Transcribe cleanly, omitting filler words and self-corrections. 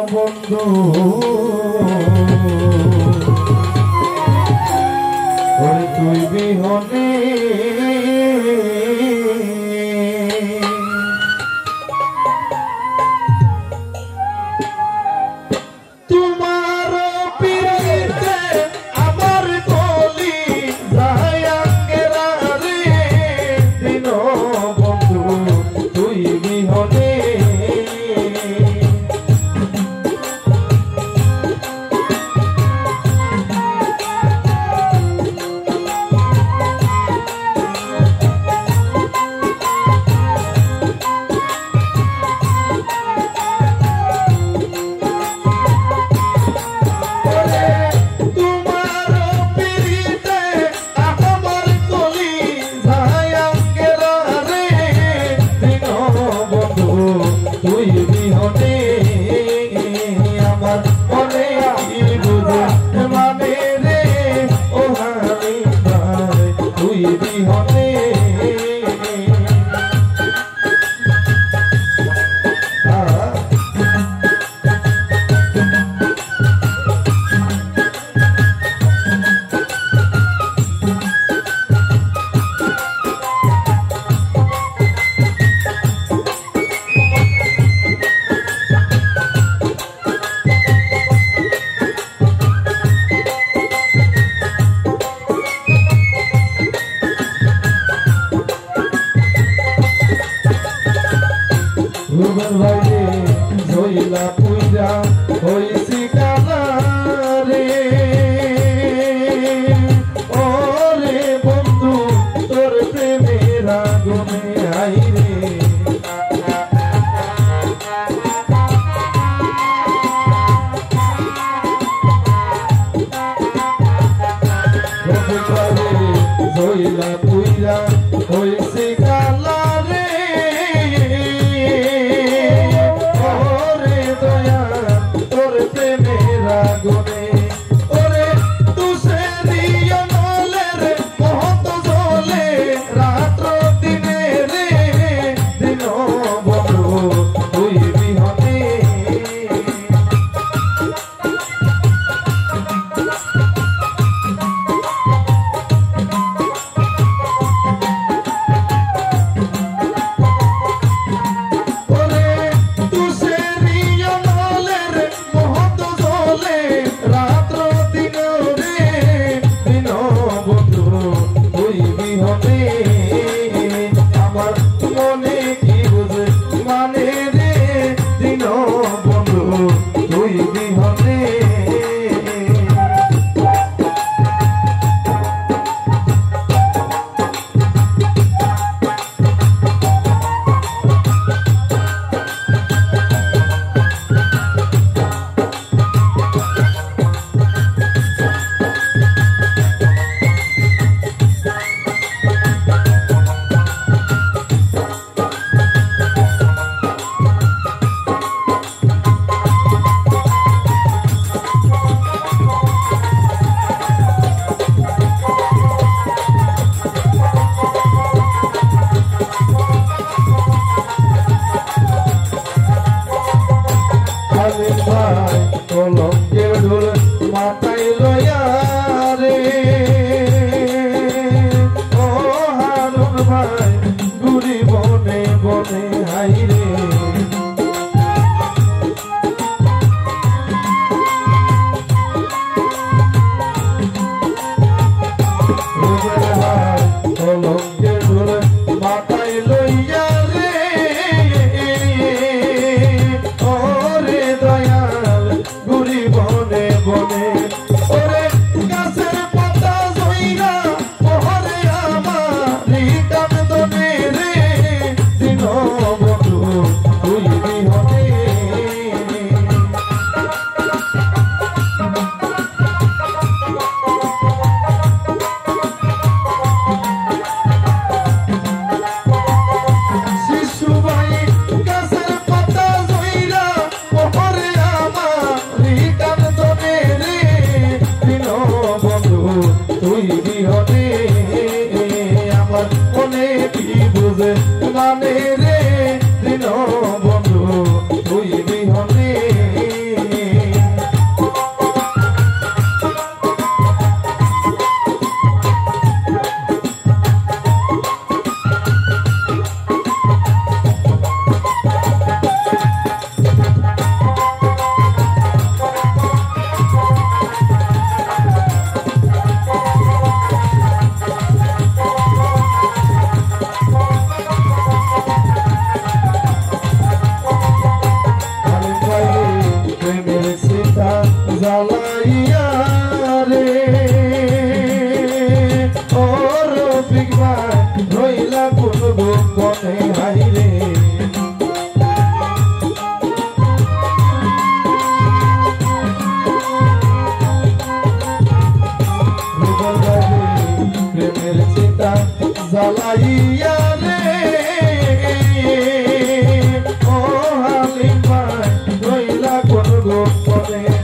বন্ধু ওরে তুই বিহনে তোমার পিরিতে আমার কলি জায়াঙ্গেরা রে দিন বন্ধু তুই বিহনে তুই বিহনে আমার মনে আই বুঝে মানে রে ও হানি ভাই তুই বিহনে রুবেল ভাই জইলা পূজা হইছি কালা রে ওরে বন্ধু তোর প্রেমের আগুনে আই রে জইলা পূজা হইছি কালা রে গুনে ওরে তুসে দিয়া নলে রে মহত জলে রাত দিনে রে দিন বন্ধু তুই বিহনে আমার মনে কি বুঝে মানে রে দিন বন্ধু তুই বিহনে ভাই কলঙ্কের ঢোল মাথায় লইয়া রে ও হারুন ভাই ঘুরি বনে বনে হাই রে ভাই কলঙ্কের ঢোল মাথায় লইয়া রে ওরে দয়াল ঘুরি বনে পালাইয়া রে ও হালিম ভাই রইলা কোন গোপনে